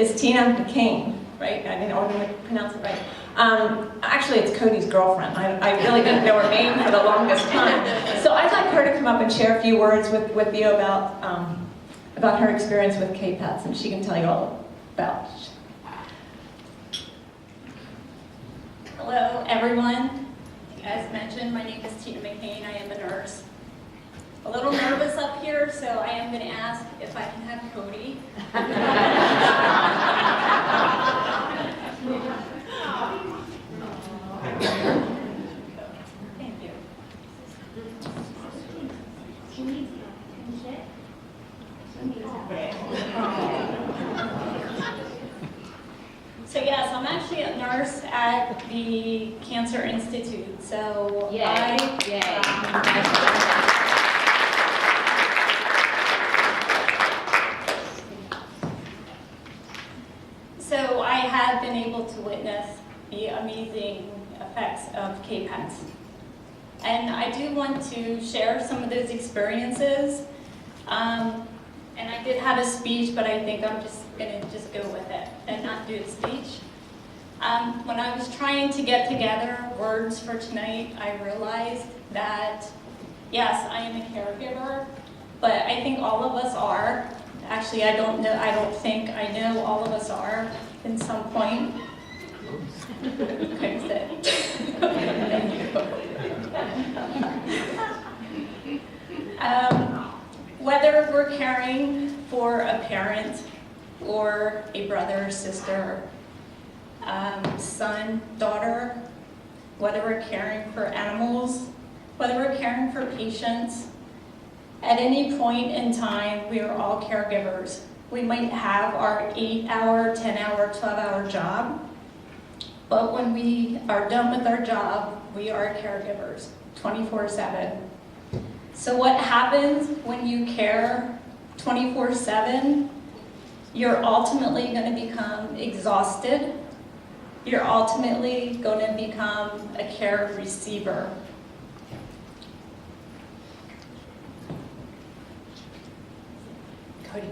is Tina McKain, right? I mean, I want to pronounce it right. Actually, it's Cody's girlfriend. I really didn't know her name for the longest time. So I'd like her to come up and share a few words with you about her experience with KPETS, and she can tell you all about it. Hello, everyone. As mentioned, my name is Tina McKain. I am a nurse. A little nervous up here, so I am going to ask if I can have Cody. Thank you. So yes, I'm actually a nurse at the Cancer Institute. So So I have been able to witness the amazing effects of KPETS. And I do want to share some of those experiences. And I did have a speech, but I think I'm just going to go with it and not do a speech. When I was trying to get together words for tonight, I realized that, yes, I am a caregiver, but I think all of us are. Actually, I don't think I know all of us are in some point. Okay, sit. Thank you. Whether we're caring for a parent or a brother, sister, son, daughter, whether we're caring for animals, whether we're caring for patients, at any point in time, we are all caregivers. We might have our 8-hour, 10-hour, 12-hour job, but when we are done with our job, we are caregivers, 24/7. So what happens when you care 24/7? You're ultimately going to become exhausted. You're ultimately going to become a care receiver. Cody.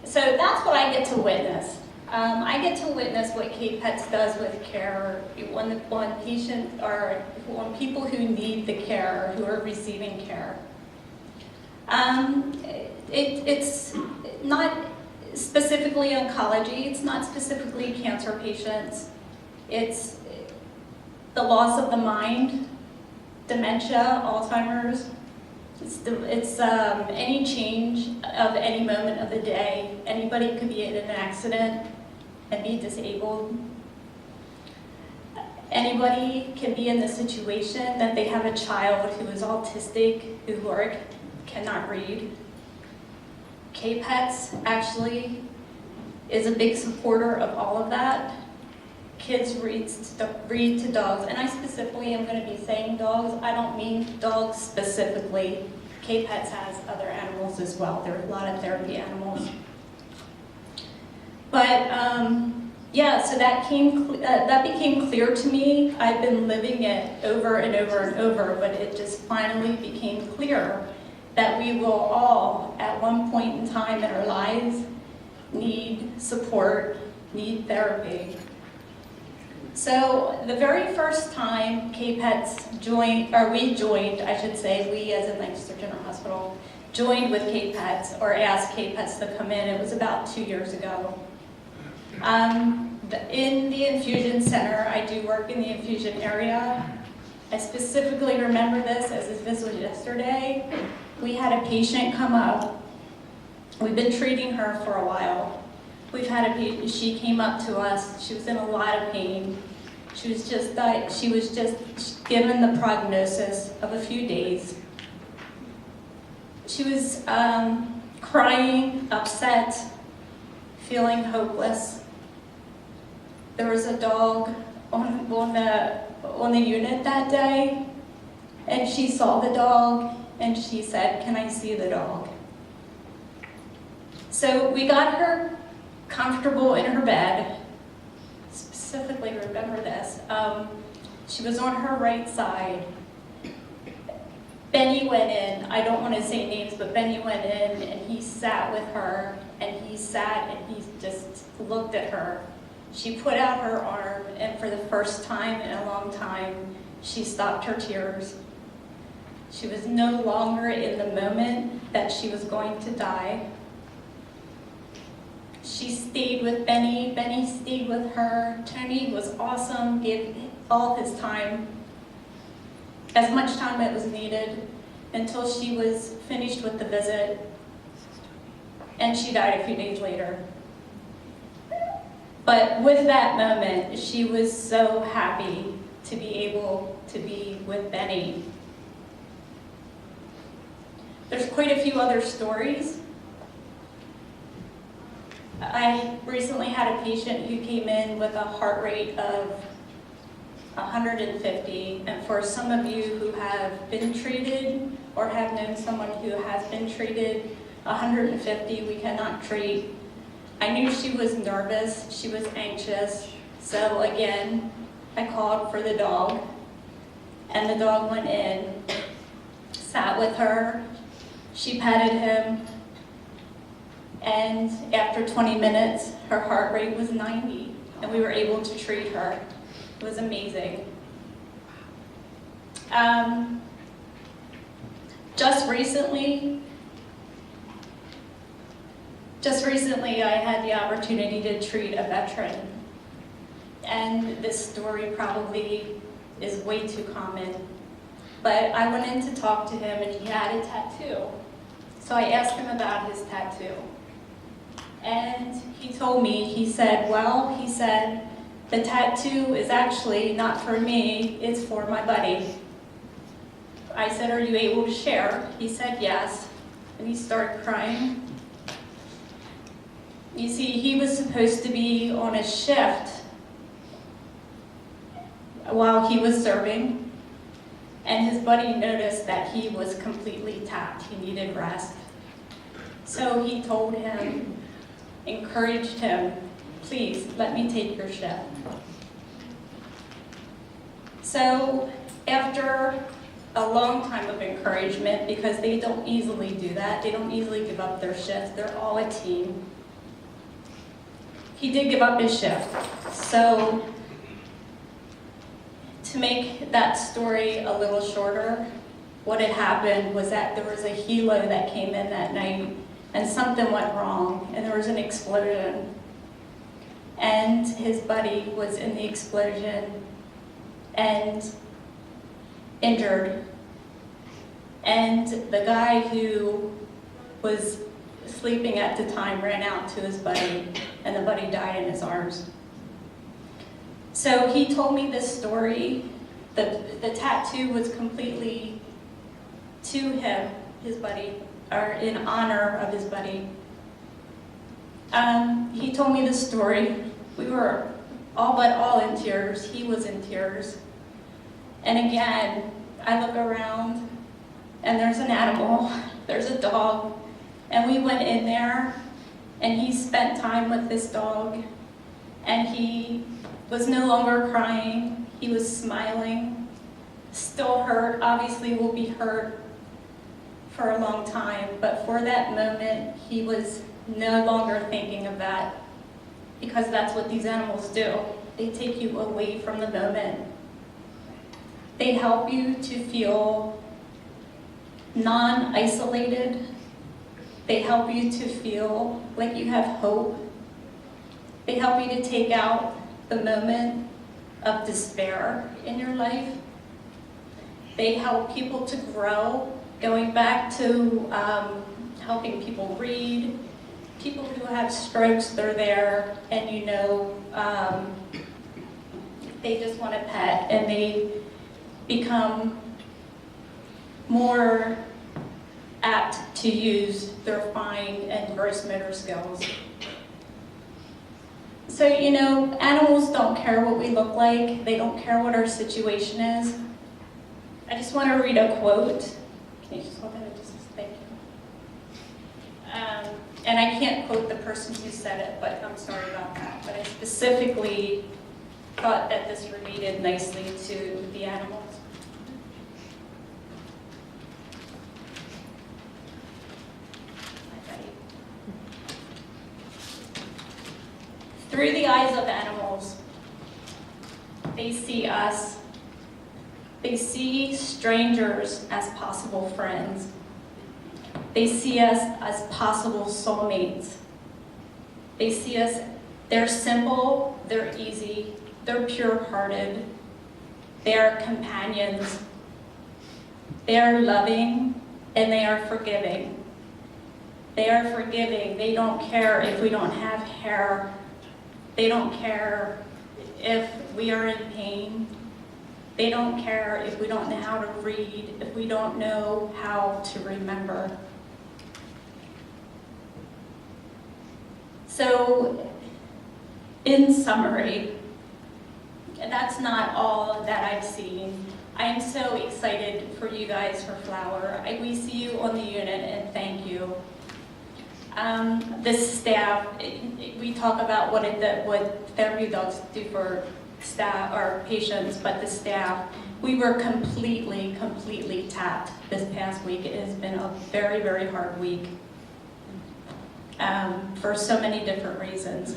So that's what I get to witness. I get to witness what KPETS does with care when patients or when people who need the care, who are receiving care. It's not specifically oncology, it's not specifically cancer patients. It's the loss of the mind, dementia, Alzheimer's. It's any change of any moment of the day. Anybody could be in an accident and be disabled. Anybody can be in the situation that they have a child who is autistic, who cannot read. KPETS actually is a big supporter of all of that. Kids read to dogs, and I specifically am going to be saying dogs. I don't mean dogs specifically. KPETS has other animals as well. There are a lot of therapy animals. But yeah, so that became clear to me. I've been living it over and over and over, but it just finally became clear that we will all, at one point in time in our lives, need support, need therapy. So the very first time KPETS joined, or we as a Lancaster General Hospital, joined with KPETS or asked KPETS to come in, it was about 2 years ago. In the infusion center, I do work in the infusion area. I specifically remember this as if this was yesterday. We had a patient come up. We've been treating her for a while. We've had a patient, she came up to us, she was in a lot of pain. She was just given the prognosis of a few days. She was crying, upset, feeling hopeless. There was a dog on the unit that day, and she saw the dog, and she said, "Can I see the dog?" So we got her comfortable in her bed. Specifically remember this. She was on her right side. Benny went in, I don't want to say names, but Benny went in and he sat with her, and he sat and he just looked at her. She put out her arm, and for the first time in a long time, she stopped her tears. She was no longer in the moment that she was going to die. She stayed with Benny, Benny stayed with her. Tony was awesome, gave all his time, as much time as was needed, until she was finished with the visit, and she died a few days later. But with that moment, she was so happy to be able to be with Benny. There's quite a few other stories. I recently had a patient who came in with a heart rate of 150, and for some of you who have been treated or have known someone who has been treated, 150 we cannot treat. I knew she was nervous, she was anxious, so again, I called for the dog, and the dog went in, sat with her, she petted him, and after 20 minutes, her heart rate was 90, and we were able to treat her. It was amazing. Just recently, I had the opportunity to treat a veteran, and this story probably is way too common, but I went in to talk to him, and he had a tattoo. So I asked him about his tattoo, and he told me, he said, the tattoo is actually not for me, it's for my buddy. I said, are you able to share? He said yes, and he started crying. You see, he was supposed to be on a shift while he was serving, and his buddy noticed that he was completely tapped. He needed rest. So he told him, encouraged him, please let me take your shift. So after a long time of encouragement, because they don't easily do that, they don't easily give up their shift, they're all a team. He did give up his shift. So to make that story a little shorter, what had happened was that there was a helo that came in that night, and something went wrong, and there was an explosion. And his buddy was in the explosion and injured. And the guy who was sleeping at the time ran out to his buddy, and the buddy died in his arms. So he told me this story. The tattoo was completely to him, his buddy, or in honor of his buddy. He told me this story. We were all in tears. He was in tears. And again, I look around, and there's an animal, there's a dog, and we went in there, and he spent time with this dog, and he was no longer crying, he was smiling, still hurt, obviously will be hurt for a long time, but for that moment, he was no longer thinking of that, because that's what these animals do. They take you away from the moment. They help you to feel non-isolated. They help you to feel like you have hope. They help you to take out the moment of despair in your life. They help people to grow, going back to helping people read. People who have strokes, they're there, and they just want a pet, and they become more apt to use their fine and gross motor skills. So, animals don't care what we look like. They don't care what our situation is. I just want to read a quote. Can you just hold that? Thank you. And I can't quote the person who said it, but I'm sorry about that. But I specifically thought that this related nicely to the animals. Through the eyes of animals, they see us. They see strangers as possible friends. They see us as possible soulmates. They see us, they're simple, they're easy, they're pure-hearted, they are companions, they are loving, and they are forgiving. They are forgiving. They don't care if we don't have hair. They don't care if we are in pain. They don't care if we don't know how to read, if we don't know how to remember. So, in summary, that's not all that I've seen. I am so excited for you guys for Flower. We see you on the unit, and thank you. The staff, we talk about what therapy dogs do for staff or patients, but the staff, we were completely tapped this past week. It has been a very, very hard week for so many different reasons.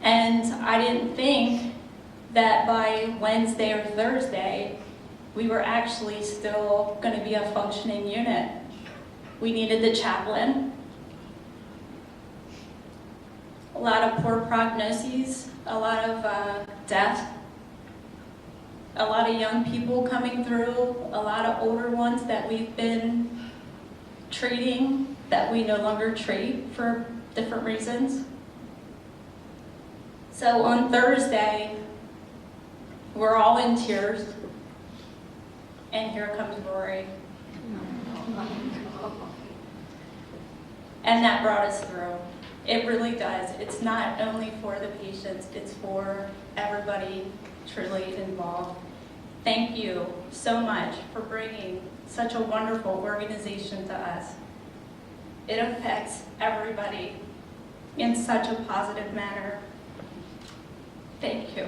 And I didn't think that by Wednesday or Thursday, we were actually still going to be a functioning unit. We needed the chaplain, a lot of poor prognoses, a lot of death, a lot of young people coming through, a lot of older ones that we've been treating that we no longer treat for different reasons. So on Thursday, we're all in tears, and here comes Rory. And that brought us through. It really does. It's not only for the patients, it's for everybody truly involved. Thank you so much for bringing such a wonderful organization to us. It affects everybody in such a positive manner. Thank you.